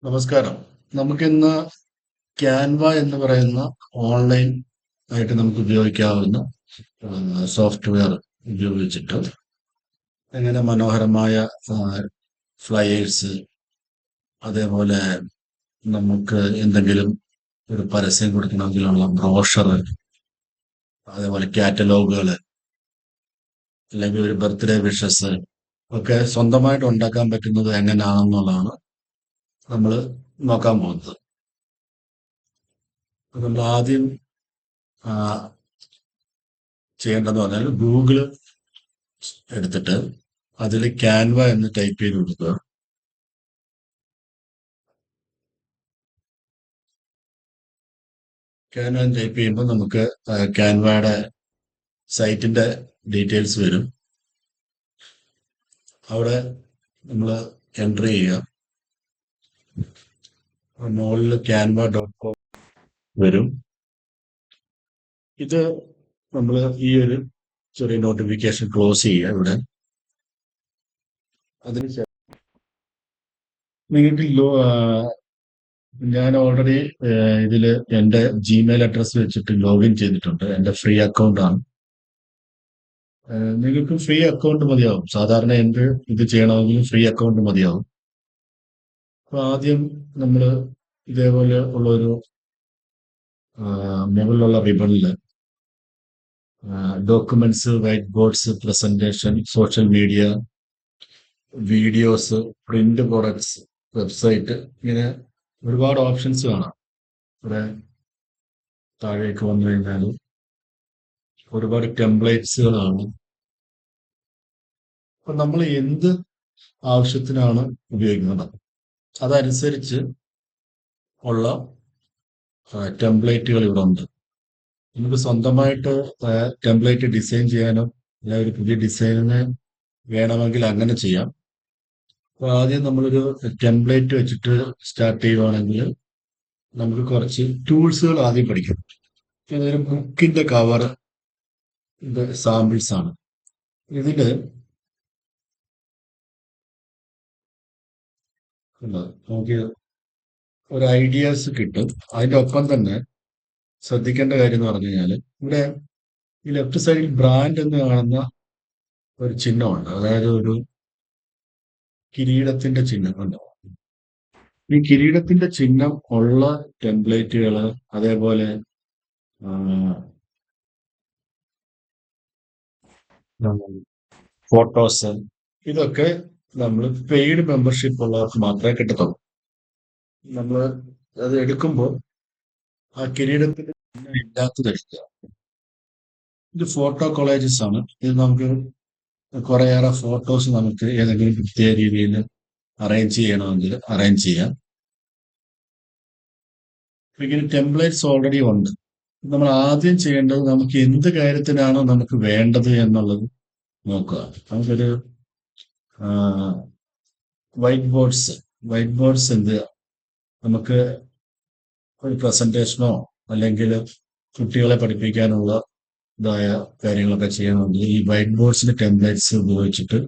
നമസ്കാരം. നമുക്കിന്ന് ക്യാൻവ എന്ന് പറയുന്ന ഓൺലൈൻ ആയിട്ട് നമുക്ക് ഉപയോഗിക്കാവുന്ന സോഫ്റ്റ്വെയർ ഉപയോഗിച്ചിട്ട് എങ്ങനെ മനോഹരമായ ഫ്ലയേഴ്സ്, അതേപോലെ നമുക്ക് എന്തെങ്കിലും ഒരു പരസ്യം കൊടുക്കണമെങ്കിലുള്ള ബ്രോഷർ, അതേപോലെ കാറ്റലോഗുകൾ, അല്ലെങ്കിൽ ഒരു ബർത്ത്ഡേ വിഷസ് ഒക്കെ സ്വന്തമായിട്ട് ഉണ്ടാക്കാൻ പറ്റുന്നത് എങ്ങനെയാണെന്നുള്ളതാണ് നമ്മൾ നോക്കാൻ പോകുന്നത്. നമ്മൾ ആദ്യം ആ, ചെയ്യേണ്ടതെന്ന് പറഞ്ഞാൽ ഗൂഗിൾ എടുത്തിട്ട് അതിൽ ക്യാൻവ എന്ന് ടൈപ്പ് ചെയ്ത് കൊടുക്കുക. ക്യാൻവ എന്ന് ടൈപ്പ് ചെയ്യുമ്പോൾ നമുക്ക് ക്യാൻവയുടെ സൈറ്റിന്റെ ഡീറ്റെയിൽസ് വരും. അവിടെ നമ്മൾ എൻ്റർ ചെയ്യുക. മുകളിൽ canva.com വരും. ഇത് നമ്മൾ ഈ ഒരു ചെറിയ നോട്ടിഫിക്കേഷൻ ക്ലോസ് ചെയ്യുക ഇവിടെ. അതിനുശേഷം നിങ്ങൾക്ക് ഞാൻ ഓൾറെഡി ഇതിൽ എൻ്റെ ജിമെയിൽ അഡ്രസ്സ് വെച്ചിട്ട് ലോഗിൻ ചെയ്തിട്ടുണ്ട്. എൻ്റെ ഫ്രീ അക്കൗണ്ട് ആണ്. നിങ്ങൾക്ക് ഫ്രീ അക്കൗണ്ട് മതിയാവും. സാധാരണ എന്ത് ഇത് ചെയ്യണമെങ്കിലും ഫ്രീ അക്കൗണ്ട് മതിയാവും. അപ്പൊ ആദ്യം നമ്മൾ ഇതേപോലെ ഉള്ളൊരു മുകളിലുള്ള റിബണിൽ documents, white boards, presentation, social media, videos, print products, website, ഇങ്ങനെ ഒരുപാട് ഓപ്ഷൻസ് കാണാം. ഇവിടെ താഴേക്ക് വന്നു കഴിഞ്ഞാൽ ഒരുപാട് ടെംപ്ലേറ്റ്സുകളാണ്. അപ്പൊ നമ്മൾ എന്ത് ആവശ്യത്തിനാണ് ഉപയോഗിക്കുന്നത് അതനുസരിച്ച് ഉള്ള ടെംപ്ലേറ്റുകൾ ഇവിടെ ഉണ്ട്. നമുക്ക് സ്വന്തമായിട്ട് ടെംപ്ലേറ്റ് ഡിസൈൻ ചെയ്യാനോ അല്ല ഒരു പുതിയ ഡിസൈനിന് വേണമെങ്കിൽ അങ്ങനെ ചെയ്യാം. അപ്പൊ ആദ്യം നമ്മളൊരു ടെംപ്ലേറ്റ് വെച്ചിട്ട് സ്റ്റാർട്ട് ചെയ്യുവാണെങ്കിൽ നമുക്ക് കുറച്ച് ടൂൾസുകൾ ആദ്യം പഠിക്കാം. ഇതൊരു ബുക്കിന്റെ കവർ സാമ്പിൾസ് ആണ്. ഇതില് നമുക്ക് ഒരു ഐഡിയാസ് കിട്ടും. അതിന്റെ ഒപ്പം തന്നെ ശ്രദ്ധിക്കേണ്ട കാര്യം എന്ന് പറഞ്ഞു കഴിഞ്ഞാൽ ഇവിടെ ഈ ലെഫ്റ്റ് സൈഡിൽ ബ്രാൻഡ് എന്ന് കാണുന്ന ഒരു ചിഹ്നമുണ്ട്. അതായത് ഒരു കിരീടത്തിന്റെ ചിഹ്നം ഉണ്ട്. ഈ കിരീടത്തിന്റെ ചിഹ്നം ഉള്ള ടെംപ്ലേറ്റുകൾ, അതേപോലെ ഫോട്ടോസ്, ഇതൊക്കെ നമ്മൾ പെയ്ഡ് മെമ്പർഷിപ്പ് ഉള്ളവർക്ക് മാത്രമേ കിട്ടത്തുള്ളൂ. നമ്മൾ അത് എടുക്കുമ്പോൾ ആ കിരീടത്തിന്റെ ചിഹ്നം ഇല്ലാത്തത് എടുക്കുക. ഇത് ഫോട്ടോ കൊളേജസ് ആണ്. ഇത് നമുക്ക് കുറേയേറെ ഫോട്ടോസ് നമുക്ക് ഏതെങ്കിലും പ്രത്യേക രീതിയിൽ അറേഞ്ച് ചെയ്യണമെങ്കിൽ അറേഞ്ച് ചെയ്യാം. ഇങ്ങനെ ടെംപ്ലേറ്റ്സ് ഓൾറെഡി ഉണ്ട്. നമ്മൾ ആദ്യം ചെയ്യേണ്ടത് നമുക്ക് എന്ത് കാര്യത്തിനാണോ നമുക്ക് വേണ്ടത് എന്നുള്ളത് നോക്കുക. നമുക്കൊരു വൈറ്റ് ബോർഡ്സ് എന്ത് നമുക്ക് ഒരു പ്രസന്റേഷനോ അല്ലെങ്കിൽ കുട്ടികളെ പഠിപ്പിക്കാനുള്ള ഇതായ കാര്യങ്ങളൊക്കെ ചെയ്യണമെങ്കിൽ ഈ വൈറ്റ് ബോർഡ്സിന്റെ ടെംപ്ലേറ്റ്സ് ഉപയോഗിച്ചിട്ട്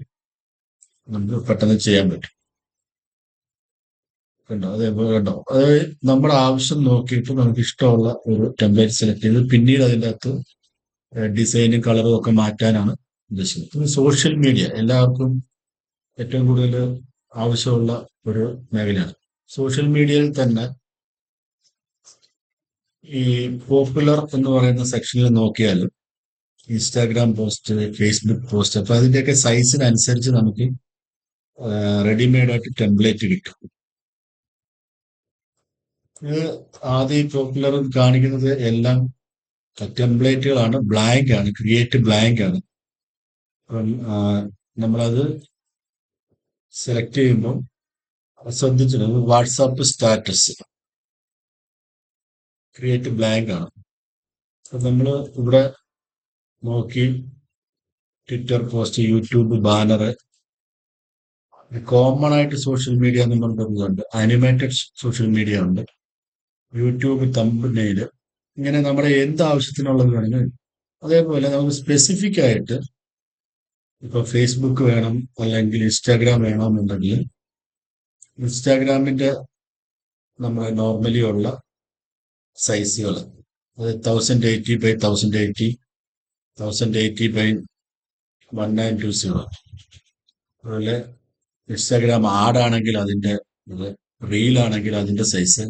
നമുക്ക് പെട്ടെന്ന് ചെയ്യാൻ പറ്റും. കണ്ടോ? അതേപോലെ കണ്ടോ? അത് നമ്മുടെ ആവശ്യം നോക്കിയിട്ട് നമുക്ക് ഇഷ്ടമുള്ള ഒരു ടെംപ്ലേറ്റ് സെലക്ട് ചെയ്ത് പിന്നീട് അതിൻ്റെ അകത്ത് ഡിസൈനും കളറും ഒക്കെ മാറ്റാനാണ് ഉദ്ദേശിക്കുന്നത്. സോഷ്യൽ മീഡിയ എല്ലാവർക്കും ഏറ്റവും കൂടുതൽ ആവശ്യമുള്ള ഒരു മേഖലയാണ്. സോഷ്യൽ മീഡിയയിൽ തന്നെ ഈ പോപ്പുലർ എന്ന് പറയുന്ന സെക്ഷനിൽ നോക്കിയാൽ ഇൻസ്റ്റാഗ്രാം പോസ്റ്റ്, ഫേസ്ബുക്ക് പോസ്റ്റ്, അപ്പൊ അതിന്റെയൊക്കെ സൈസിനനുസരിച്ച് നമുക്ക് റെഡിമെയ്ഡ് ആയിട്ട് ടെംപ്ലേറ്റ് കിട്ടും. ഇത് ആദ്യം പോപ്പുലർ കാണിക്കുന്നത് എല്ലാം ടെംപ്ലേറ്റുകളാണ്, ബ്ലാങ്ക് ആണ്, ക്രിയേറ്റ് ബ്ലാങ്ക് ആണ്. അപ്പം നമ്മളത് സെലക്ട് ചെയ്യുമ്പോൾ ശ്രദ്ധിച്ചിട്ടുണ്ട് വാട്സാപ്പ് സ്റ്റാറ്റസ് ക്രിയേറ്റ് ബ്ലാങ്ക് ആണ്. അപ്പൊ നമ്മൾ ഇവിടെ നോക്കി Twitter post, YouTube banner, common ആയിട്ട് സോഷ്യൽ മീഡിയ എന്ന് പറഞ്ഞിട്ടുണ്ട്, അനിമേറ്റഡ് സോഷ്യൽ മീഡിയ ഉണ്ട്, യൂട്യൂബ് തംബ്നെയില്, ഇങ്ങനെ നമ്മുടെ എന്ത് ആവശ്യത്തിനുള്ളത് വേണമെങ്കിൽ. അതേപോലെ നമുക്ക് സ്പെസിഫിക് ആയിട്ട് ഇപ്പൊ ഫേസ്ബുക്ക് വേണം അല്ലെങ്കിൽ ഇൻസ്റ്റാഗ്രാം വേണമെന്നുണ്ടെങ്കിൽ ഇൻസ്റ്റാഗ്രാമിന്റെ നമ്മുടെ നോർമലി ഉള്ള സൈസുകൾ, അത് 1080 by 1080, 1080 by 1920. അതുപോലെ ഇൻസ്റ്റാഗ്രാം ആഡ് ആണെങ്കിൽ അതിന്റെ ഇത്, റീൽ ആണെങ്കിൽ അതിന്റെ സൈസ്,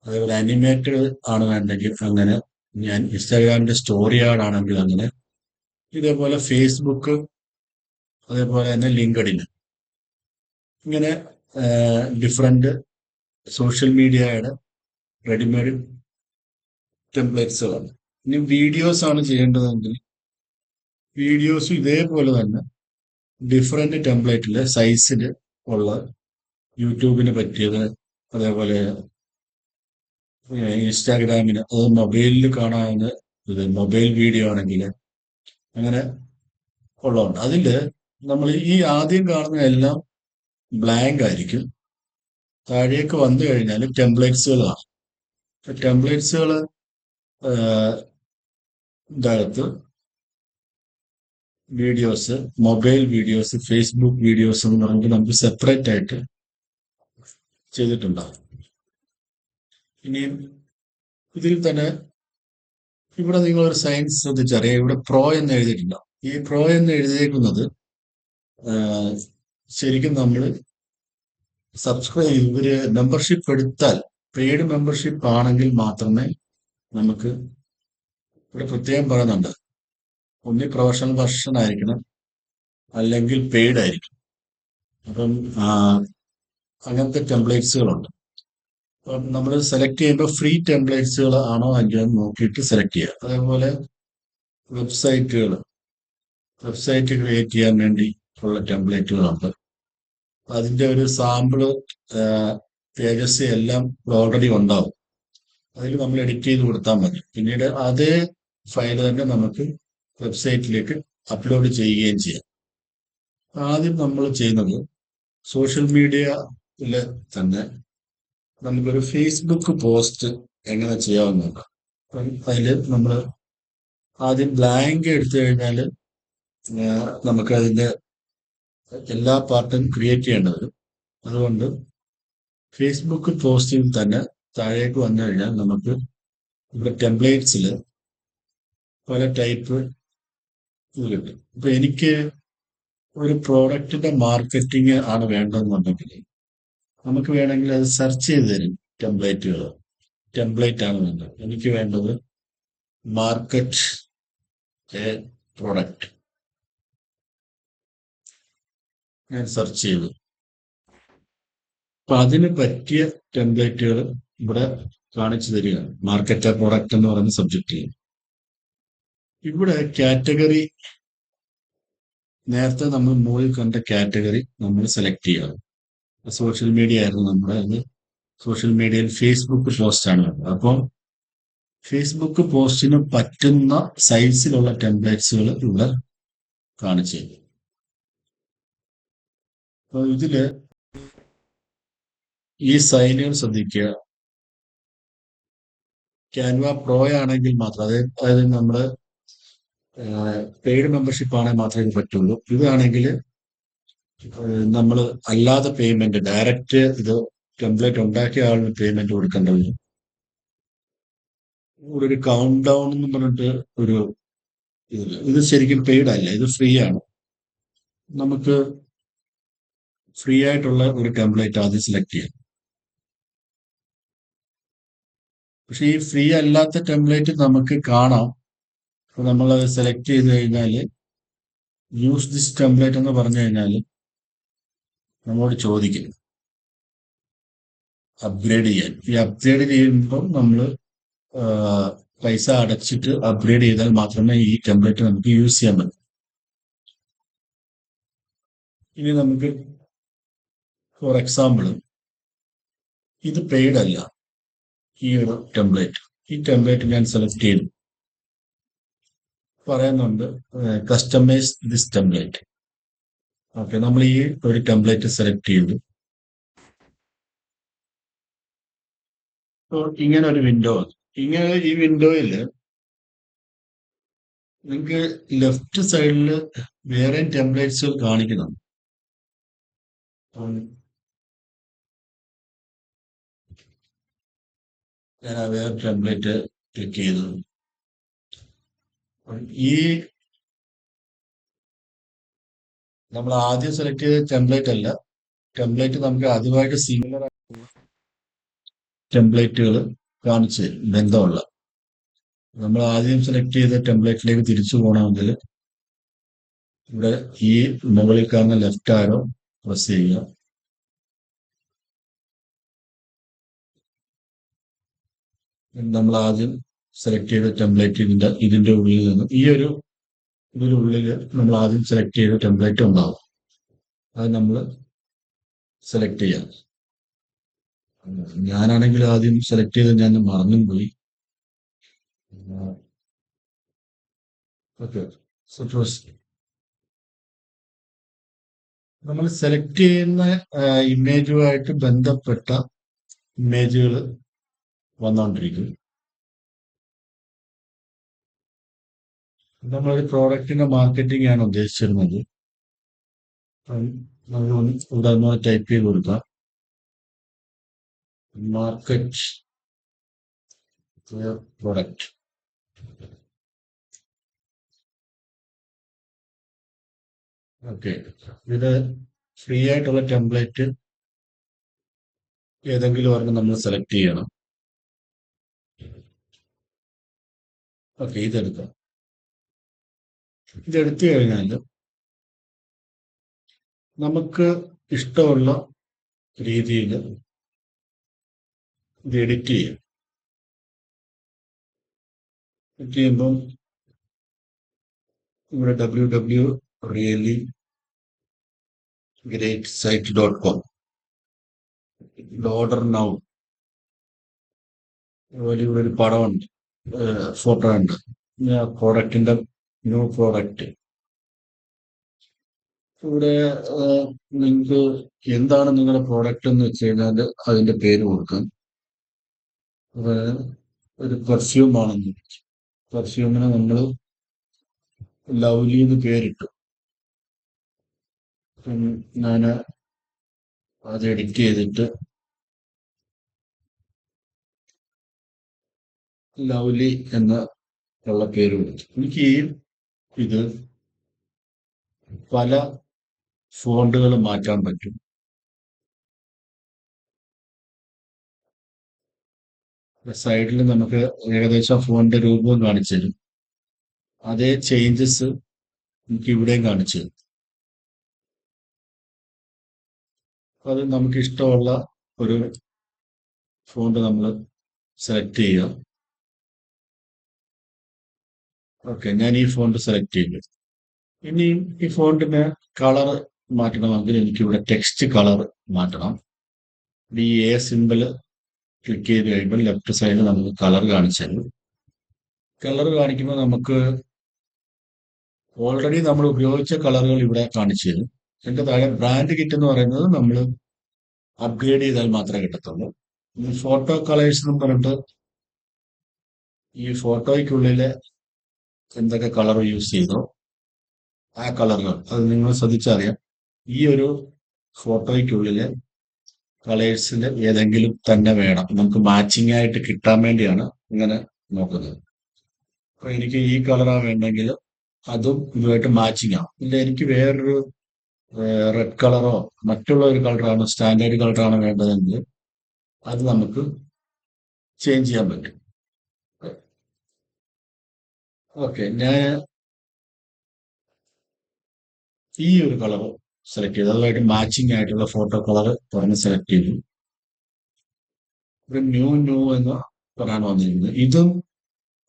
അതേപോലെ അനിമേറ്റഡ് ആണ് വേണ്ടെങ്കിൽ അങ്ങനെ, ഞാൻ ഇൻസ്റ്റാഗ്രാമിന്റെ സ്റ്റോറി ആഡ് ആണെങ്കിൽ അങ്ങനെ, ഇതേപോലെ ഫേസ്ബുക്ക്, അതേപോലെ തന്നെ ലിങ്ക്ഡിൻ, ഇങ്ങനെ ഡിഫറെന്റ് സോഷ്യൽ മീഡിയയുടെ റെഡിമെയ്ഡ് ടെംപ്ലേറ്റ്സുകളാണ്. ഇനി വീഡിയോസ് ആണ് ചെയ്യേണ്ടതെങ്കിൽ വീഡിയോസും ഇതേപോലെ തന്നെ ഡിഫറെന്റ് ടെംപ്ലേറ്റില് സൈസിൽ ഉള്ള, യൂട്യൂബിന് പറ്റിയത്, അതേപോലെ ഇൻസ്റ്റാഗ്രാമിന്, അത് മൊബൈലിൽ കാണാവുന്ന ഇത് മൊബൈൽ വീഡിയോ ആണെങ്കിൽ അങ്ങനെ ഉള്ളതുണ്ട്. അതില് നമ്മൾ ഈ ആദ്യം കാണുന്ന എല്ലാം ബ്ലാങ്ക് ആയിരിക്കും. താഴേക്ക് വന്നു കഴിഞ്ഞാൽ ടെംപ്ലേറ്റ്സുകളാണ്. ടെംപ്ലേറ്റ്സുകൾ ഇതകത്ത് videos, mobile videos, Facebook videos എന്ന് പറഞ്ഞിട്ട് നമുക്ക് സെപ്പറേറ്റ് ആയിട്ട് ചെയ്തിട്ടുണ്ടാവും. ഇനിയും ഇതിൽ തന്നെ ഇവിടെ നിങ്ങളൊരു സയൻസ് ശ്രദ്ധിച്ചറിയാം, ഇവിടെ പ്രോ എന്ന് എഴുതിയിട്ടുണ്ടാവും. ഈ പ്രോ എന്ന് എഴുതിയേക്കുന്നത് ശരിക്കും നമ്മൾ സബ്സ്ക്രൈബ്, ഒരു മെമ്പർഷിപ്പ് എടുത്താൽ, പെയ്ഡ് മെമ്പർഷിപ്പ് ആണെങ്കിൽ മാത്രമേ നമുക്ക്, ഇവിടെ പ്രത്യേകം പറയുന്നുണ്ട്, ഒന്നി പ്രൊഫഷണൽ വെർഷൻ ആയിരിക്കണം, അല്ലെങ്കിൽ പെയ്ഡ് ആയിരിക്കും. അപ്പം അങ്ങനത്തെ ടെംപ്ലേറ്റ്സുകളുണ്ട്. അപ്പം നമ്മൾ സെലക്ട് ചെയ്യുമ്പോൾ ഫ്രീ ടെംപ്ലേറ്റ്സുകൾ ആണോ അല്ലയോ എന്ന് നോക്കിയിട്ട് സെലക്ട് ചെയ്യുക. അതേപോലെ വെബ്സൈറ്റുകൾ, വെബ്സൈറ്റ് ക്രിയേറ്റ് ചെയ്യാൻ വേണ്ടി ഉള്ള ടെംപ്ലേറ്റുകളുണ്ട്. അതിന്റെ ഒരു സാമ്പിള് പേജസ് എല്ലാം ഓൾറെഡി ഉണ്ടാവും. അതിൽ നമ്മൾ എഡിറ്റ് ചെയ്ത് കൊടുത്താൽ മതി. പിന്നീട് അതേ ഫയൽ തന്നെ നമുക്ക് വെബ്സൈറ്റിലേക്ക് അപ്ലോഡ് ചെയ്യുകയും ചെയ്യാം. ആദ്യം നമ്മൾ ചെയ്യുന്നത് സോഷ്യൽ മീഡിയയിൽ തന്നെ നമുക്കൊരു ഫേസ്ബുക്ക് പോസ്റ്റ് എങ്ങനെ ചെയ്യാവുന്നതാണ്. അപ്പം അതിൽ നമ്മൾ ആദ്യം ബ്ലാങ്ക് എടുത്തു കഴിഞ്ഞാൽ നമുക്ക് അതിന്റെ എല്ലാ പാർട്ടും ക്രിയേറ്റ് ചെയ്യേണ്ടി വരും. അതുകൊണ്ട് ഫേസ്ബുക്ക് പോസ്റ്റിൽ തന്നെ താഴേക്ക് വന്നു കഴിഞ്ഞാൽ നമുക്ക് ഇവിടെ ടെംപ്ലേറ്റ്സിൽ പല ടൈപ്പ് ഇത് കിട്ടും. ഇപ്പൊ എനിക്ക് ഒരു പ്രോഡക്റ്റിന്റെ മാർക്കറ്റിംഗ് ആണ് വേണ്ടതെന്നുണ്ടെങ്കിൽ നമുക്ക് വേണമെങ്കിൽ അത് സെർച്ച് ചെയ്ത് തരും ടെംപ്ലേറ്റുകൾ. ടെംപ്ലേറ്റ് ആണ് വേണ്ടത്. എനിക്ക് വേണ്ടത് മാർക്കറ്റ് എ പ്രോഡക്റ്റ്, ഞാൻ സെർച്ച് ചെയ്തു. അപ്പൊ അതിന് പറ്റിയ ടെംപ്ലേറ്റുകൾ ഇവിടെ കാണിച്ചു തരികയാണ്. മാർക്കറ്റ് എ പ്രോഡക്റ്റ് എന്ന് പറയുന്ന സബ്ജക്റ്റ്. ഇവിടെ കാറ്റഗറി, നേരത്തെ നമ്മൾ മുകളിൽ കണ്ട കാറ്റഗറി നമ്മൾ സെലക്ട് ചെയ്യണം. സോഷ്യൽ മീഡിയ ആയിരുന്നു നമ്മുടെ അത്. സോഷ്യൽ മീഡിയയിൽ ഫേസ്ബുക്ക് പോസ്റ്റ് ആണ് വേണ്ടത്. അപ്പം ഫേസ്ബുക്ക് പോസ്റ്റിന് പറ്റുന്ന സൈസിലുള്ള ടെംപ്ലേറ്റ്സുകൾ ഇവിടെ കാണിച്ചു തരും. അപ്പൊ ഇതില് ഈ സൈനുകൾ ശ്രദ്ധിക്കുക. ക്യാൻവ പ്രോ ആണെങ്കിൽ മാത്രം, അതായത് നമ്മുടെ പെയ്ഡ് മെമ്പർഷിപ്പ് ആണെങ്കിൽ മാത്രമേ ഇത് പറ്റുള്ളൂ. ഇതാണെങ്കിൽ നമ്മൾ അല്ലാതെ പേയ്മെന്റ് ഡയറക്റ്റ്, ഇത് ടെംപ്ലേറ്റ് ഉണ്ടാക്കിയ ആളിന് പേയ്മെന്റ് കൊടുക്കേണ്ടി വരും. ഇവിടെ ഒരു കൗണ്ട് ഡൗൺ എന്ന് പറഞ്ഞിട്ട് ഒരു ഇത് ശരിക്കും പെയ്ഡ് അല്ല, ഇത് ഫ്രീ ആണ്. നമുക്ക് ഫ്രീ ആയിട്ടുള്ള ഒരു ടെംപ്ലേറ്റ് ആദ്യം സെലക്ട് ചെയ്യാം. പക്ഷെ ഈ ഫ്രീ അല്ലാത്ത ടെംപ്ലേറ്റ് നമുക്ക് കാണാം. നമ്മൾ അത് സെലക്ട് ചെയ്ത് കഴിഞ്ഞാൽ യൂസ് ദിസ് ടെംപ്ലേറ്റ് എന്ന് പറഞ്ഞു കഴിഞ്ഞാൽ നമ്മളോട് ചോദിക്കും അപ്ഗ്രേഡ് ചെയ്യാൻ. ഈ അപ്ഗ്രേഡ് ചെയ്യുമ്പോൾ നമ്മൾ പൈസ അടച്ചിട്ട് അപ്ഗ്രേഡ് ചെയ്താൽ മാത്രമേ ഈ ടെംപ്ലേറ്റ് നമുക്ക് യൂസ് ചെയ്യാൻ പറ്റൂ. ഇനി നമുക്ക് ഫോർ എക്സാമ്പിൾ, ഇത് പെയ്ഡ് അല്ല ഈ ഒരു ടെംപ്ലേറ്റ്. ഈ ടെംപ്ലേറ്റ് ഞാൻ സെലക്ട് ചെയ്തു. പറയുന്നുണ്ട് കസ്റ്റമൈസ് ദിസ് ടെംപ്ലേറ്റ്. ഓക്കെ, നമ്മൾ ഈ ഒരു ടെംപ്ലേറ്റ് സെലക്ട് ചെയ്തു. ഇങ്ങനെ ഒരു വിൻഡോ, ഇങ്ങനെ ഈ വിൻഡോയിൽ നിങ്ങൾക്ക് ലെഫ്റ്റ് സൈഡിൽ വേറെ ടെംപ്ലേറ്റ്സുകൾ കാണിക്കുന്നുണ്ട്. ഞാൻ ആ വേറെ ടെംപ്ലേറ്റ് ക്ലിക്ക് ചെയ്തു. ഈ നമ്മൾ ആദ്യം സെലക്ട് ചെയ്ത ടെംപ്ലേറ്റ് അല്ല, ടെംപ്ലേറ്റ് നമുക്ക് അതുമായിട്ട് സിമിലർ ടെംപ്ലേറ്റുകൾ കാണിച്ചു തരും, ബന്ധമുള്ള. നമ്മൾ ആദ്യം സെലക്ട് ചെയ്ത ടെംപ്ലേറ്റിലേക്ക് തിരിച്ചു പോകണമെങ്കിൽ ഇവിടെ ഈ മുകളിൽ കാണുന്ന ലെഫ്റ്റ് ആരോ പ്രസ് ചെയ്യുക. നമ്മൾ ആദ്യം സെലക്ട് ചെയ്ത ടെംപ്ലേറ്റ് ഇതിന്റെ ഉള്ളിൽ നിന്ന് ഇതിനുള്ളിൽ നമ്മൾ ആദ്യം സെലക്ട് ചെയ്ത ടെംപ്ലേറ്റ് ഉണ്ടാവും. അത് നമ്മൾ സെലക്ട് ചെയ്യാം. ഞാനാണെങ്കിൽ ആദ്യം സെലക്ട് ചെയ്ത് ഞാൻ മറന്നും പോയി. ഓക്കെ, നമ്മൾ സെലക്ട് ചെയ്യുന്ന ഇമേജുമായിട്ട് ബന്ധപ്പെട്ട ഇമേജുകൾ വന്നുകൊണ്ടിരിക്കും. നമ്മളൊരു പ്രോഡക്റ്റിന്റെ മാർക്കറ്റിംഗ് ആണ് ഉദ്ദേശിച്ചിരുന്നത്. നമ്മൾ ഇവിടെ ടൈപ്പ് ചെയ്ത് കൊടുക്കാം, മാർക്കറ്റ് പ്രോഡക്റ്റ്. ഓക്കെ, ഇത് ഫ്രീ ആയിട്ടുള്ള ടെംപ്ലേറ്റ് ഏതെങ്കിലും ഒരെണ്ണം നമ്മൾ സെലക്ട് ചെയ്യണം. ഓക്കെ, ഇതെടുക്കാം. ഇതെടുത്തു കഴിഞ്ഞാൽ നമുക്ക് ഇഷ്ടമുള്ള രീതിയിൽ ഇത് എഡിറ്റ് ചെയ്യാം. എഡിറ്റ് ചെയ്യുമ്പം ഇവിടെ www.reallyGreatSite.com ഓർഡർ നൗ. അതുപോലെ ഇവിടെ ഒരു പടമുണ്ട്, ഫോട്ടോ ഉണ്ട്, പ്രോഡക്റ്റിന്റെ ന്യൂ പ്രോഡക്റ്റ്. ഇവിടെ നിങ്ങൾക്ക് എന്താണ് നിങ്ങളുടെ പ്രോഡക്റ്റ് എന്ന് വെച്ച് കഴിഞ്ഞാൽ അതിന്റെ പേര് കൊടുക്കാം. ഒരു പെർഫ്യൂം ആണെന്ന് വെച്ചു. പെർഫ്യൂമിന് നമ്മൾ ലവ്ലി എന്ന് പേരിട്ടു. ഞാൻ അത് എഡിറ്റ് ചെയ്തിട്ട് ലവ്ലി ഉള്ള പേര് കൊടുത്തു. എനിക്ക് ഇത് പല ഫോണ്ടുകൾ മാറ്റാൻ പറ്റും. സൈഡിൽ നമുക്ക് ഏകദേശം ഫോണിന്റെ രൂപവും കാണിച്ചു തരും. അതേ ചേഞ്ചസ് നമുക്ക് ഇവിടെയും കാണിച്ചു തരും. അത് നമുക്ക് ഇഷ്ടമുള്ള ഒരു ഫോണ്ട് നമ്മൾ സെലക്ട് ചെയ്യുക. ഓക്കെ, ഞാൻ ഈ ഫോണ്ട് സെലക്ട് ചെയ്തു. ഇനിയും ഈ ഫോണ്ടിന് കളർ മാറ്റണമെങ്കിൽ എനിക്കിവിടെ ടെക്സ്റ്റ് കളർ മാറ്റണം. ഈ സിമ്പിള് ക്ലിക്ക് ചെയ്ത് കഴിയുമ്പോൾ ലെഫ്റ്റ് സൈഡിൽ നമുക്ക് കളർ കാണിച്ചു തരും. കളർ കാണിക്കുമ്പോൾ നമുക്ക് ഓൾറെഡി നമ്മൾ ഉപയോഗിച്ച കളറുകൾ ഇവിടെ കാണിച്ചു തരും. ഇതിന്റെ താഴെ ബ്രാൻഡ് കിറ്റ് എന്ന് പറയുന്നത് നമ്മൾ അപ്ഗ്രേഡ് ചെയ്താൽ മാത്രമേ കിട്ടത്തുള്ളൂ. ഈ ഫോട്ടോ കളേഴ്സ് എന്ന് പറഞ്ഞിട്ട് ഈ ഫോട്ടോയ്ക്കുള്ളിലെ എന്തൊക്കെ കളർ യൂസ് ചെയ്തോ ആ കളറുകൾ അത് നിങ്ങൾ ശ്രദ്ധിച്ചറിയാം. ഈ ഒരു ഫോട്ടോയ്ക്കുള്ളിലെ കളേഴ്സിൽ ഏതെങ്കിലും തന്നെ വേണം, നമുക്ക് മാച്ചിങ് ആയിട്ട് കിട്ടാൻ വേണ്ടിയാണ് ഇങ്ങനെ നോക്കുന്നത്. അപ്പൊ എനിക്ക് ഈ കളറാണ് വേണ്ടെങ്കിൽ അതും ഇതുമായിട്ട് മാച്ചിങ് ആവും. ഇല്ല എനിക്ക് വേറൊരു റെഡ് കളറോ മറ്റുള്ള ഒരു കളറാണ്, സ്റ്റാൻഡേർഡ് കളറാണ് വേണ്ടതെങ്കിൽ അത് നമുക്ക് ചേഞ്ച് ചെയ്യാൻ പറ്റും. ഓക്കെ, ഞാൻ ഈ ഒരു കളർ സെലക്ട് ചെയ്തു, അതുമായിട്ട് മാച്ചിങ് ആയിട്ടുള്ള ഫോട്ടോ കളർ പറഞ്ഞ് സെലക്ട് ചെയ്തു. ഒരു ന്യൂ എന്ന് പറയാൻ വന്നിരിക്കുന്നത്.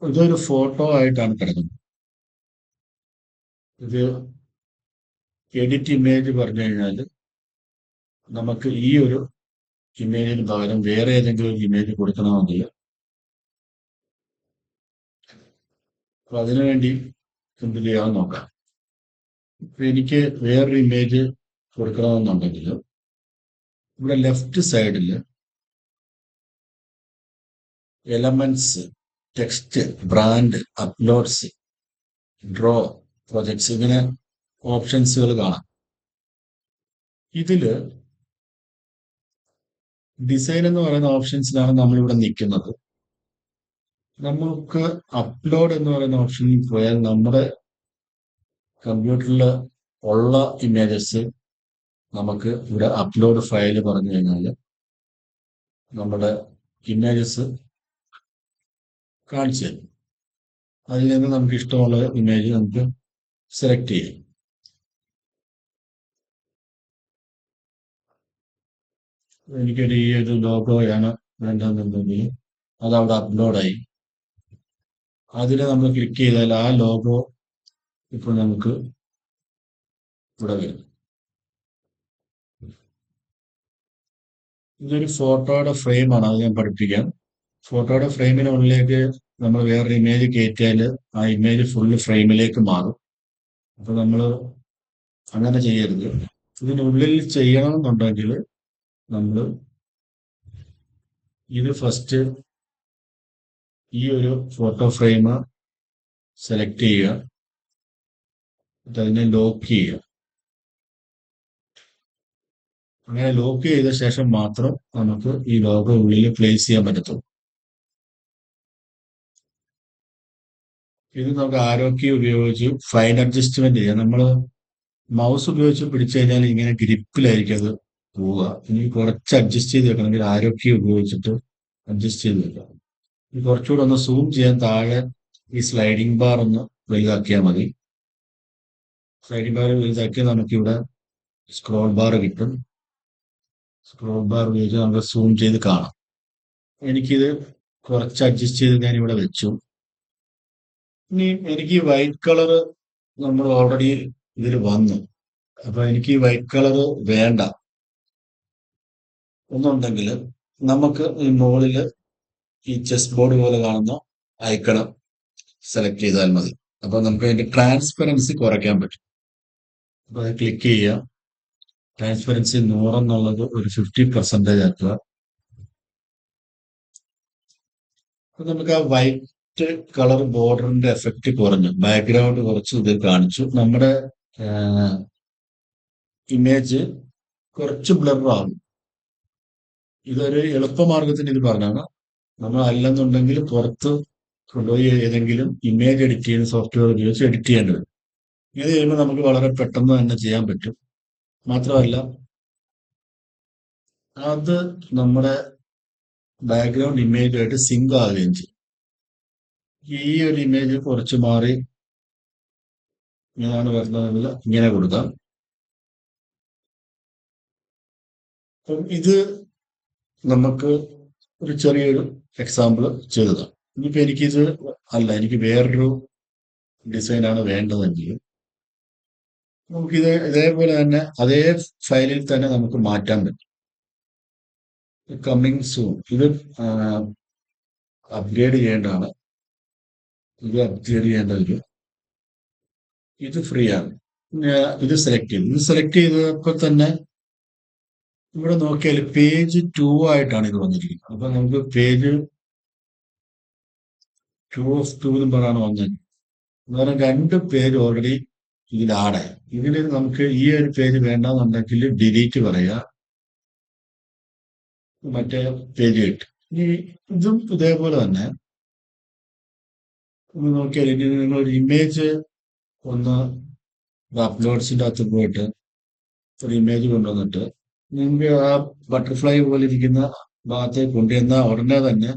ഇതൊരു ഫോട്ടോ ആയിട്ടാണ് കിടക്കുന്നത്. ഇത് എഡിറ്റ് ഇമേജ് പറഞ്ഞു കഴിഞ്ഞാൽ നമുക്ക് ഈ ഒരു ഇമേജിന് പകരം വേറെ ഏതെങ്കിലും ഒരു ഇമേജ് കൊടുക്കണമെങ്കിൽ അപ്പൊ അതിനുവേണ്ടി എന്ത് ചെയ്യാമെന്ന് നോക്കാം. ഇപ്പൊ എനിക്ക് വേറൊരു ഇമേജ് കൊടുക്കണമെന്നുണ്ടെങ്കിൽ ഇവിടെ ലെഫ്റ്റ് സൈഡിൽ elements, text, brand, uploads, draw, projects, ഇങ്ങനെ ഓപ്ഷൻസുകൾ കാണാം. ഇതില് ഡിസൈൻ എന്ന് പറയുന്ന ഓപ്ഷൻസിലാണ് നമ്മളിവിടെ നിൽക്കുന്നത്. നമുക്ക് അപ്ലോഡ് എന്ന് പറയുന്ന ഓപ്ഷനിൽ പോയാൽ നമ്മുടെ കമ്പ്യൂട്ടറിൽ ഉള്ള ഇമേജസ് നമുക്ക് ഇവിടെ അപ്ലോഡ് ഫയൽ പറഞ്ഞു കഴിഞ്ഞാൽ നമ്മുടെ ഇമേജസ് കാണിച്ചു തരും. അതിൽ നിന്ന് നമുക്ക് ഇഷ്ടമുള്ള ഇമേജ് നമുക്ക് സെലക്ട് ചെയ്യാം. എനിക്കൊരു ഈ ഒരു ലോഗോയാണ് വേണ്ടതെന്നുണ്ടെങ്കിൽ അതവിടെ അപ്ലോഡായി. അതിൽ നമ്മൾ ക്ലിക്ക് ചെയ്താൽ ആ ലോഗോ ഇപ്പോൾ നമുക്ക് ഇവിടെ വരും. ഇതൊരു ഫോട്ടോയുടെ ഫ്രെയിമാണ്, അത് ഞാൻ പഠിപ്പിക്കാം. ഫോട്ടോയുടെ ഫ്രെയിമിനുള്ളിലേക്ക് നമ്മൾ വേറൊരു ഇമേജ് കയറ്റിയാൽ ആ ഇമേജ് ഫുള്ള് ഫ്രെയിമിലേക്ക് മാറും. അപ്പൊ നമ്മൾ അങ്ങനെ ചെയ്യരുത്. ഇതിനുള്ളിൽ ചെയ്യണമെന്നുണ്ടെങ്കിൽ നമ്മൾ ഇത് ഫസ്റ്റ് ഈ ഒരു ഫോട്ടോ ഫ്രെയിം സെലക്ട് ചെയ്യുക, എന്നിട്ട് അതിനെ ലോക്ക് ചെയ്യുക. അങ്ങനെ ലോക്ക് ചെയ്ത ശേഷം മാത്രം നമുക്ക് ഈ ലോഗോ ഉള്ളിൽ പ്ലേസ് ചെയ്യാൻ പറ്റത്തുള്ളൂ. ഇത് നമുക്ക് ആരോ കീ ഉപയോഗിച്ച് ഫൈൻ അഡ്ജസ്റ്റ്മെന്റ് ചെയ്യാം. നമ്മൾ മൗസ് ഉപയോഗിച്ച് പിടിച്ചു കഴിഞ്ഞാൽ ഇങ്ങനെ ഗ്രിപ്പിലായിരിക്കും അത് പോവുക. ഇനി കുറച്ച് അഡ്ജസ്റ്റ് ചെയ്ത് വെക്കണമെങ്കിൽ ആരോ കീ ഉപയോഗിച്ചിട്ട് അഡ്ജസ്റ്റ് ചെയ്ത് വെക്കാം. ഇനി കുറച്ചുകൂടെ ഒന്ന് സൂം ചെയ്യാൻ താഴെ ഈ സ്ലൈഡിംഗ് ബാർ ഒന്ന് വലുതാക്കിയാൽ മതി. സ്ലൈഡിംഗ് ബാർ വലുതാക്കിയാൽ നമുക്കിവിടെ സ്ക്രോൾ ബാർ കിട്ടും. സ്ക്രോൾ ബാർ ഉപയോഗിച്ച് നമുക്ക് സൂം ചെയ്ത് കാണാം. എനിക്കിത് കുറച്ച് അഡ്ജസ്റ്റ് ചെയ്ത് ഞാൻ ഇവിടെ വെച്ചു. ഇനി എനിക്ക് വൈറ്റ് കളർ നമ്മൾ ഓൾറെഡി ഇതിൽ വന്നു. അപ്പൊ എനിക്ക് ഈ വൈറ്റ് കളർ വേണ്ട എന്നുണ്ടെങ്കിൽ നമുക്ക് ഈ മുകളിൽ ഈ ചെസ് ബോർഡ് പോലെ കാണുന്ന ഐക്കൺ സെലക്ട് ചെയ്താൽ മതി. അപ്പൊ നമുക്ക് അതിന്റെ ട്രാൻസ്പെറൻസി കുറയ്ക്കാൻ പറ്റും. അപ്പൊ അത് ക്ലിക്ക് ചെയ്യുക. ട്രാൻസ്പെറൻസി 100 എന്നുള്ളത് ഒരു 50% ആക്കുക. അപ്പൊ നമുക്ക് ആ വൈറ്റ് കളർ ബോർഡറിന്റെ എഫക്റ്റ് കുറഞ്ഞു, ബാക്ക്ഗ്രൗണ്ട് കുറച്ച് ഇത് കാണിച്ചു. നമ്മുടെ ഇമേജ് കുറച്ച് ബ്ലർ ആകും. ഇതൊരു എളുപ്പമാർഗത്തിന് ഇത് പറഞ്ഞാണ്. നമ്മൾ അല്ലെന്നുണ്ടെങ്കിൽ പുറത്ത് കൊണ്ടുപോയി ഏതെങ്കിലും ഇമേജ് എഡിറ്റ് ചെയ്യുന്ന സോഫ്റ്റ്വെയർ ഉപയോഗിച്ച് എഡിറ്റ് ചെയ്യേണ്ടി വരും. ഇത് ചെയ്യുമ്പോൾ നമുക്ക് വളരെ പെട്ടെന്ന് തന്നെ ചെയ്യാൻ പറ്റും. മാത്രമല്ല അത് നമ്മുടെ ബാക്ക്ഗ്രൗണ്ട് ഇമേജുമായിട്ട് സിങ്ക് ആവുകയും ചെയ്യും. ഈ ഒരു ഇമേജ് കുറച്ച് മാറി ഇങ്ങനെയാണ് വരുന്നതെങ്കിൽ ഇങ്ങനെ കൊടുക്കാം. അപ്പം ഇത് നമുക്ക് ഒരു ചെറിയൊരു എക്സാമ്പിൾ ചെയ്തതാണ്. ഇനിയിപ്പോ എനിക്കിത് അല്ല, എനിക്ക് വേറൊരു ഡിസൈനാണ് വേണ്ടതെങ്കിൽ നമുക്കിത് ഇതേപോലെ തന്നെ അതേ ഫയലിൽ തന്നെ നമുക്ക് മാറ്റാൻ പറ്റും. കമ്മിങ് സൂൺ ഇത് അപ്ഗ്രേഡ് ചെയ്യേണ്ടതാണ്. ഇത് അപ്ഗ്രേഡ് ചെയ്യേണ്ടത് ഇത് ഫ്രീ ആണ്. ഇത് സെലക്ട് ചെയ്തു. ഇത് സെലക്ട് ചെയ്തപ്പോൾ തന്നെ ഇവിടെ നോക്കിയാൽ പേജ് 2 ആയിട്ടാണ് ഇത് വന്നിരിക്കുന്നത്. അപ്പൊ നമുക്ക് പേജ് 2 ഓഫ് 2 എന്ന് പറഞ്ഞാണ് വന്നത്. അന്നേരം 2 പേജ് ഓൾറെഡി ഇതിൽ ആഡായി. ഇതിൽ നമുക്ക് ഈ ഒരു പേജ് വേണ്ടെന്നുണ്ടെങ്കിൽ ഡിലീറ്റ് പറയുക, മറ്റേ പേജ് കിട്ടും. ഇനി ഇതും ഇതേപോലെ തന്നെ ഒന്ന് നോക്കിയാൽ ഇനി നിങ്ങളൊരു ഇമേജ് ഒന്ന് അപ്ലോഡ്സിന്റെ അകത്ത് പോയിട്ട് ഒരു ഇമേജ് കൊണ്ടുവന്നിട്ട് നിങ്ങൾക്ക് ആ ബട്ടർഫ്ലൈ പോലെ ഇരിക്കുന്ന ഭാഗത്തേക്ക് കൊണ്ടുവന്ന ഉടനെ തന്നെ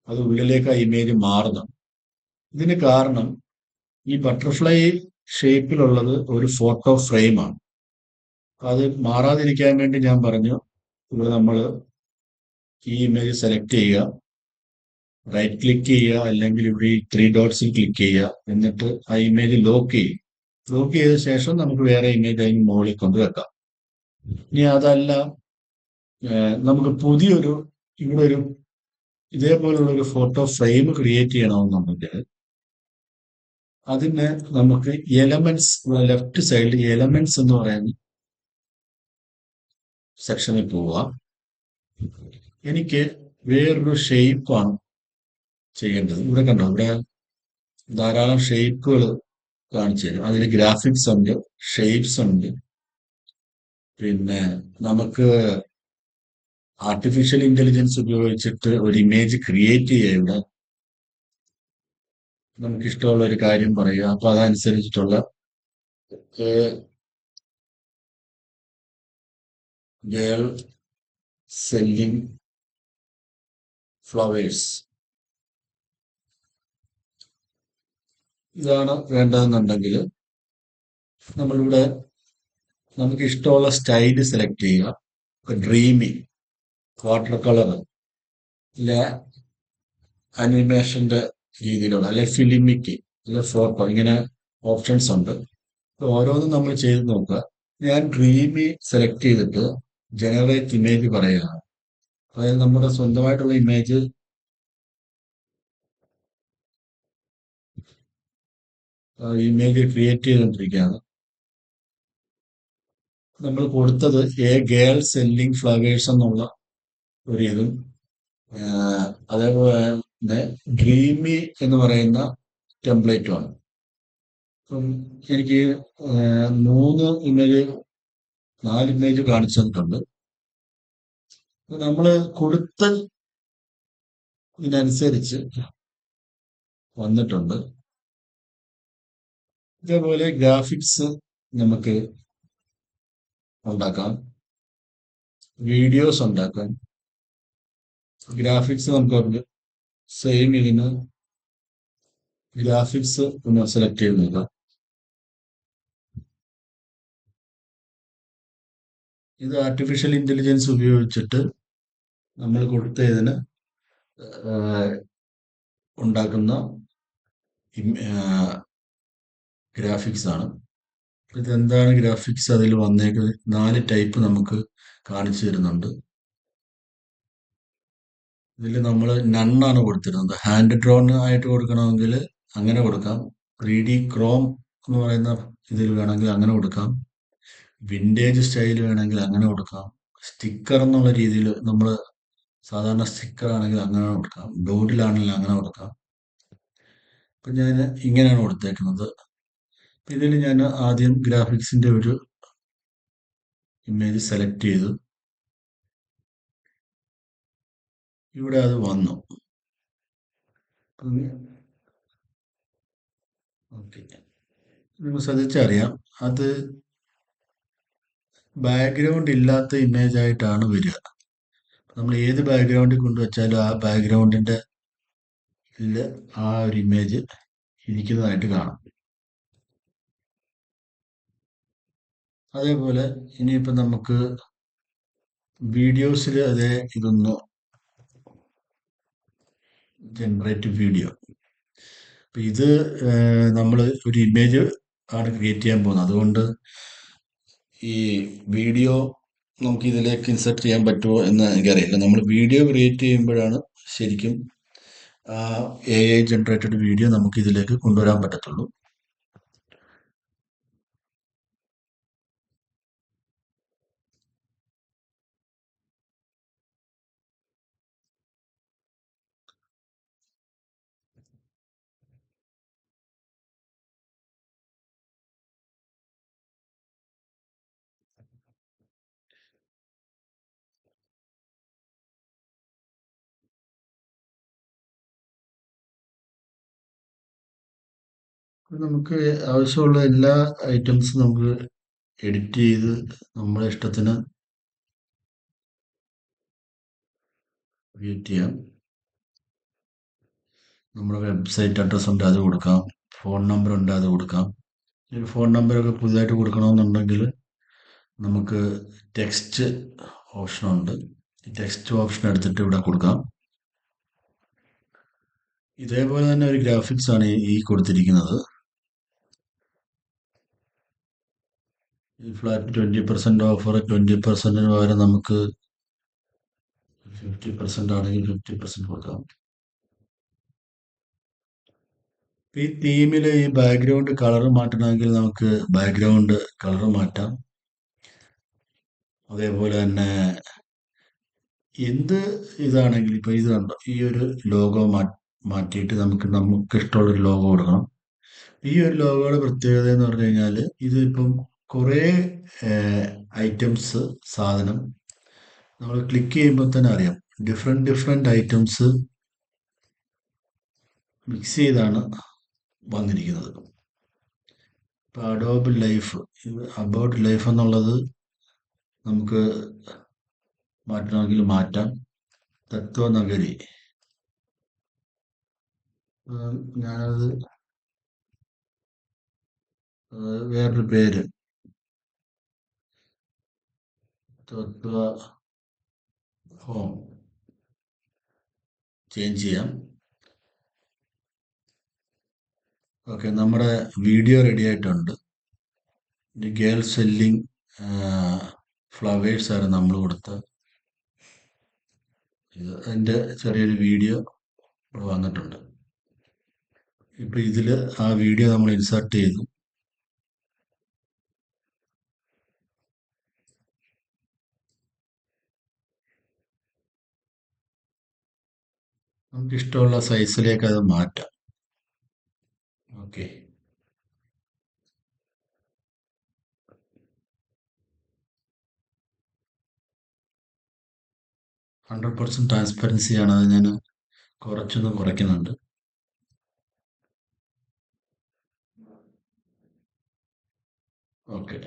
അത് ഉള്ളിലേക്ക് ആ ഇമേജ് മാറുന്നു. ഇതിന് കാരണം ഈ ബട്ടർഫ്ലൈ ഷേപ്പിലുള്ളത് ഒരു ഫോട്ടോ ഫ്രെയിമാണ്. അത് മാറാതിരിക്കാൻ വേണ്ടി ഞാൻ പറഞ്ഞു, ഇവിടെ നമ്മൾ ഈ ഇമേജ് സെലക്ട് ചെയ്യുക, റൈറ്റ് ക്ലിക്ക് ചെയ്യുക, അല്ലെങ്കിൽ ഇവിടെ ഈ 3 ഡോട്ട്സിൽ ക്ലിക്ക് ചെയ്യുക, എന്നിട്ട് ആ ഇമേജ് ലോക്ക് ചെയ്യും. ലോക്ക് ചെയ്ത ശേഷം നമുക്ക് വേറെ ഇമേജ് അതിന് മുകളിൽ കൊണ്ട് വെക്കാം. ഇനി അതല്ല, നമുക്ക് പുതിയൊരു ഇവിടെ ഒരു ഇതേപോലുള്ള ഒരു ഫോട്ടോ ഫ്രെയിം ക്രിയേറ്റ് ചെയ്യണമെന്നുണ്ടെങ്കിൽ അതിന് നമുക്ക് എലമെന്റ്സ്, ലെഫ്റ്റ് സൈഡിൽ എലമെന്റ്സ് എന്ന് പറയുന്ന സെക്ഷനിൽ പോവുക. എനിക്ക് വേറൊരു ഷേപ്പാണ് ചെയ്യേണ്ടത്. ഇവിടെ കണ്ടോ, ഇവിടെ ധാരാളം ഷേപ്പുകൾ കാണിച്ചു തരും. അതിൽ ഗ്രാഫിക്സ് ഉണ്ട്, ഷേപ്സ് ഉണ്ട്, പിന്നെ നമുക്ക് ആർട്ടിഫിഷ്യൽ ഇന്റലിജൻസ് ഉപയോഗിച്ചിട്ട് ഒരു ഇമേജ് ക്രിയേറ്റ് ചെയ്യുക. നമുക്ക് ഇഷ്ടമുള്ള ഒരു കാര്യം പറയുക. അപ്പൊ അതനുസരിച്ചിട്ടുള്ള ഗേൾ സെല്ലിംഗ് ഫ്ലവേഴ്സ് ഇതാണ് വേണ്ടതെന്നുണ്ടെങ്കിൽ നമ്മളിവിടെ നമുക്ക് ഇഷ്ടമുള്ള സ്റ്റൈല് സെലക്ട് ചെയ്യുക. ഇപ്പൊ ഡ്രീമി, വാട്ടർ കളർ, അല്ലെ അനിമേഷന്റെ രീതിയിലുള്ള, അല്ലെ ഫിലിമിക്ക്, അല്ലെ ഫോട്ടോ, ഇങ്ങനെ ഓപ്ഷൻസ് ഉണ്ട്. ഇത് ഓരോന്നും നമ്മൾ ചെയ്ത് നോക്കുക. ഞാൻ ഡ്രീമി സെലക്ട് ചെയ്തിട്ട് ജനറേറ്റ് ഇമേജ് പറയുകയാണ്. അതായത് നമ്മുടെ സ്വന്തമായിട്ടുള്ള ഇമേജ് ക്രിയേറ്റ് ചെയ്തുകൊണ്ടിരിക്കുകയാണ്. നമ്മൾ കൊടുത്തത് എ ഗേൾ സെല്ലിംഗ് ഫ്ലവേഴ്സ് എന്നുള്ള ഒരു ഇതും അതേപോലെ തന്നെ ഡ്രീമി എന്ന് പറയുന്ന ടെംപ്ലേറ്റുമാണ്. അപ്പം എനിക്ക് മൂന്ന് ഇമേജ്, നാല് ഇമേജ് കാണിച്ചു തന്നിട്ടുണ്ട്. നമ്മൾ കൊടുത്ത ഇതിനനുസരിച്ച് വന്നിട്ടുണ്ട്. ഇതേപോലെ ഗ്രാഫിക്സ് നമുക്ക് ഉണ്ടാക്കാം, വീഡിയോസ് ഉണ്ടാക്കാം. ഗ്രാഫിക്സ് നമുക്ക് സെയിം ഇതിന് ഗ്രാഫിക്സ് ഒന്ന് സെലക്ട് ചെയ്ത് നോക്കാം. ഇത് ആർട്ടിഫിഷ്യൽ ഇന്റലിജൻസ് ഉപയോഗിച്ചിട്ട് നമ്മൾ കൊടുത്ത ഇതിന് ഉണ്ടാക്കുന്ന ഗ്രാഫിക്സ് ആണ്. ഇതെന്താണ് ഗ്രാഫിക്സ്, അതിൽ വന്നേക്കുന്നത് 4 ടൈപ്പ് നമുക്ക് കാണിച്ചു തരുന്നുണ്ട്. ഇതിൽ നമ്മൾ നണ്ണാണ് കൊടുത്തിരുന്നത്. ഹാൻഡ് ഡ്രോൺ ആയിട്ട് കൊടുക്കണമെങ്കിൽ അങ്ങനെ കൊടുക്കാം. 3D ക്രോം എന്ന് പറയുന്ന ഇതിൽ വേണമെങ്കിൽ അങ്ങനെ കൊടുക്കാം. വിൻറ്റേജ് സ്റ്റൈൽ വേണമെങ്കിൽ അങ്ങനെ കൊടുക്കാം. സ്റ്റിക്കർ എന്നുള്ള രീതിയിൽ നമ്മൾ സാധാരണ സ്റ്റിക്കർ ആണെങ്കിൽ അങ്ങനെ കൊടുക്കാം. ഡോഡിലാണെങ്കിൽ അങ്ങനെ കൊടുക്കാം. ഇപ്പം ഞാൻ ഇങ്ങനെയാണ് കൊടുത്തേക്കുന്നത്. ഇതിൽ ഞാൻ ആദ്യം ഗ്രാഫിക്സിന്റെ ഒരു ഇമേജ് സെലക്ട് ചെയ്തു. ഇവിടെ അത് വന്നു. ഓക്കെ, നിങ്ങൾ ശ്രദ്ധിച്ചറിയാം, അത് ബാക്ക്ഗ്രൗണ്ട് ഇല്ലാത്ത ഇമേജ് ആയിട്ടാണ് വരിക. നമ്മൾ ഏത് ബാക്ക്ഗ്രൗണ്ടിൽ കൊണ്ടുവച്ചാലും ആ ബാക്ക്ഗ്രൗണ്ടിന്റെ ആ ഒരു ഇമേജ് ഇരിക്കുന്നതായിട്ട് കാണാം. അതേപോലെ ഇനിയിപ്പം നമുക്ക് വീഡിയോസിൽ അതേ ഇതൊന്ന് ജനറേറ്റ് വീഡിയോ. അപ്പം ഇത് നമ്മൾ ഒരു ഇമേജ് ആണ് ക്രിയേറ്റ് ചെയ്യാൻ പോകുന്നത്. അതുകൊണ്ട് ഈ വീഡിയോ നമുക്ക് ഇതിലേക്ക് ഇൻസെർട്ട് ചെയ്യാൻ പറ്റുമോ എന്ന് എനിക്കറിയില്ല. നമ്മൾ വീഡിയോ ക്രിയേറ്റ് ചെയ്യുമ്പോഴാണ് ശരിക്കും AI ജനറേറ്റഡ് വീഡിയോ നമുക്ക് ഇതിലേക്ക് കൊണ്ടുവരാൻ പറ്റത്തുള്ളൂ. നമുക്ക് ആവശ്യമുള്ള എല്ലാ ഐറ്റംസും നമുക്ക് എഡിറ്റ് ചെയ്ത് നമ്മുടെ ഇഷ്ടത്തിന് ക്രിയേറ്റ് ചെയ്യാം. നമ്മുടെ വെബ്സൈറ്റ് അഡ്രസ് ഉണ്ട്, അത് കൊടുക്കാം. ഫോൺ നമ്പർ ഉണ്ട്, അത് കൊടുക്കാം. ഈ ഫോൺ നമ്പറൊക്കെ പുതുതായിട്ട് കൊടുക്കണമെന്നുണ്ടെങ്കിൽ നമുക്ക് ടെക്സ്റ്റ് ഓപ്ഷനുണ്ട്. ഈ ടെക്സ്റ്റ് ഓപ്ഷൻ എടുത്തിട്ട് ഇവിടെ കൊടുക്കാം. ഇതേപോലെ തന്നെ ഒരു ഗ്രാഫിക്സ് ആണ് ഈ കൊടുത്തിരിക്കുന്നത്. ഈ ഫ്ലാറ്റ് 20% ഓഫർ, 20% പകരം നമുക്ക് 50% ആണെങ്കിൽ 50% കൊടുക്കാം. ഈ തീമിൽ ഈ ബാക്ക്ഗ്രൗണ്ട് കളർ മാറ്റണമെങ്കിൽ നമുക്ക് ബാക്ക്ഗ്രൗണ്ട് കളർ മാറ്റാം. അതേപോലെ തന്നെ എന്ത് ഇതാണെങ്കിലും ഇപ്പൊ ഇത് കണ്ടോ, ഈ ഒരു ലോഗോ മാറ്റിയിട്ട് നമുക്ക് ഇഷ്ടമുള്ളൊരു ലോഗോ കൊടുക്കണം. ഈ ഒരു ലോഗോയുടെ പ്രത്യേകത എന്ന് പറഞ്ഞു കഴിഞ്ഞാൽ ഇതിപ്പം കുറേ ഐറ്റംസ്, സാധനം നമ്മൾ ക്ലിക്ക് ചെയ്യുമ്പോൾ തന്നെ അറിയാം, ഡിഫറെന്റ് ഐറ്റംസ് മിക്സ് ചെയ്താണ് വന്നിരിക്കുന്നത്. ഇപ്പൊ അഡോബ് ലൈഫ്, അബൌട്ട് ലൈഫ് എന്നുള്ളത് നമുക്ക് മാറ്റണമെങ്കിൽ മാറ്റാം. തത്വനഗരി, ഞാനത് വേറൊരു പേര്, തത്വ ഹോം ചേഞ്ച് ചെയ്യാം. ഓക്കെ, നമ്മുടെ വീഡിയോ റെഡി ആയിട്ടുണ്ട്. ഗേൾ സെല്ലിംഗ് ഫ്ലവേഴ്സ് ആണ് നമ്മൾ കൊടുത്ത ഇത്. അതിൻ്റെ ചെറിയൊരു വീഡിയോ ഇവിടെ വന്നിട്ടുണ്ട്. ഇപ്പൊ ഇതില് ആ വീഡിയോ നമ്മൾ ഇൻസർട്ട് ചെയ്തു. നമുക്ക് ഇഷ്ടമുള്ള സൈസിലേക്ക് അത് മാറ്റാം. ഓക്കെ, 100% ട്രാൻസ്പെറൻസി ആണ്, അത് ഞാൻ കുറച്ചൊന്ന് കുറയ്ക്കുന്നുണ്ട്. ഓക്കെ,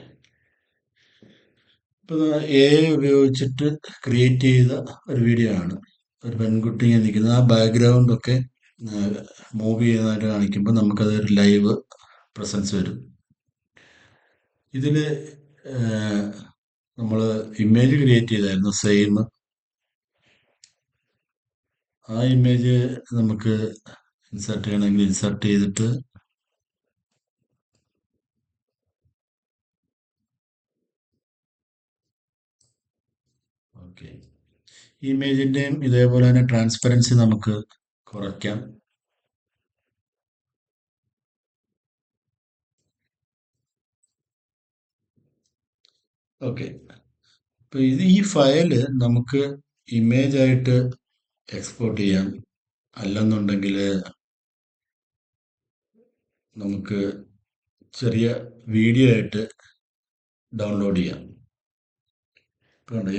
ഇപ്പൊ എ ഉപയോഗിച്ചിട്ട് ക്രിയേറ്റ് ചെയ്ത ഒരു വീഡിയോ ആണ്. ഒരു പെൺകുട്ടി ഇങ്ങനെ നിൽക്കുന്നത്, ആ ബാക്ക്ഗ്രൗണ്ട് ഒക്കെ മൂവ് ചെയ്യുന്നതായിട്ട് കാണിക്കുമ്പോൾ നമുക്കത് ഒരു ലൈവ് പ്രസൻസ് വരും. ഇതില് നമ്മൾ ഇമേജ് ക്രിയേറ്റ് ചെയ്തായിരുന്നു സെയിം. ആ ഇമേജ് നമുക്ക് ഇൻസർട്ട് ചെയ്യണമെങ്കിൽ ഇൻസർട്ട് ചെയ്തിട്ട് ഓക്കെ, ഇമേജിന്റെയും ഇതേപോലെ തന്നെ ട്രാൻസ്പെറൻസി നമുക്ക് കുറയ്ക്കാം. ഓക്കെ, ഇപ്പൊ ഇത് ഈ ഫയല് നമുക്ക് ഇമേജ് ആയിട്ട് എക്സ്പോർട്ട് ചെയ്യാം, അല്ലെന്നുണ്ടെങ്കിൽ നമുക്ക് ചെറിയ വീഡിയോ ആയിട്ട് ഡൗൺലോഡ് ചെയ്യാം.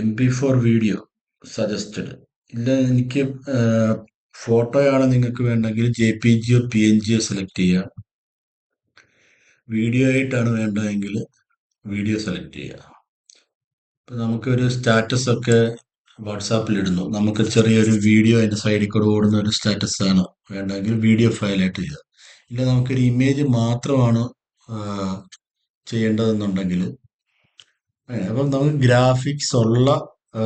MP4 video suggested. ഇല്ല, എനിക്ക് ഫോട്ടോയാണ് നിങ്ങൾക്ക് വേണ്ടെങ്കിൽ JPGയോ PNGയോ സെലക്ട് ചെയ്യാം. വീഡിയോ ആയിട്ടാണ് വേണ്ടതെങ്കിൽ വീഡിയോ സെലക്ട് ചെയ്യുക. ഇപ്പൊ നമുക്കൊരു സ്റ്റാറ്റസ് ഒക്കെ വാട്സാപ്പിൽ ഇടുന്നു, നമുക്ക് ചെറിയൊരു വീഡിയോ അതിന്റെ സൈഡിൽ കൂടെ ഓടുന്ന ഒരു സ്റ്റാറ്റസ് ആണ് വേണ്ടെങ്കിൽ വീഡിയോ ഫയലായിട്ട് ചെയ്യുക. ഇല്ല, നമുക്കൊരു ഇമേജ് മാത്രമാണ് ആ, ചെയ്യേണ്ടതെന്നുണ്ടെങ്കിൽ അപ്പം നമുക്ക് ഗ്രാഫിക്സ് ഉള്ള ആ,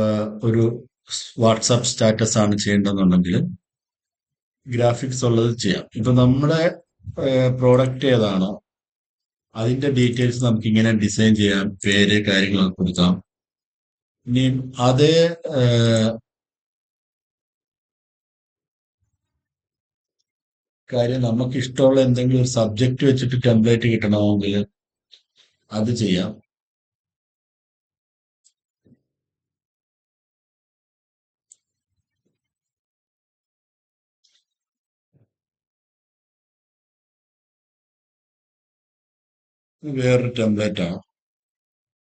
ഒരു വാട്സാപ്പ് സ്റ്റാറ്റസ് ആണ് ചെയ്യേണ്ടതെന്നുണ്ടെങ്കിൽ ഗ്രാഫിക്സ് ഉള്ളത് ചെയ്യാം. ഇപ്പൊ നമ്മുടെ പ്രോഡക്റ്റ് ഏതാണോ അതിന്റെ ഡീറ്റെയിൽസ് നമുക്ക് ഇങ്ങനെ ഡിസൈൻ ചെയ്യാം, പേര് കാര്യങ്ങളൊക്കെ കൊടുക്കാം. ഇനി അതേ കാര്യം നമുക്ക് ഇഷ്ടമുള്ള എന്തെങ്കിലും ഒരു സബ്ജക്റ്റ് വെച്ചിട്ട് ടെംപ്ലേറ്റ് കിട്ടണമെങ്കിൽ അത് ചെയ്യാം. ഇത് വേറൊരു ടെംപ്ലേറ്റ് ആണ്.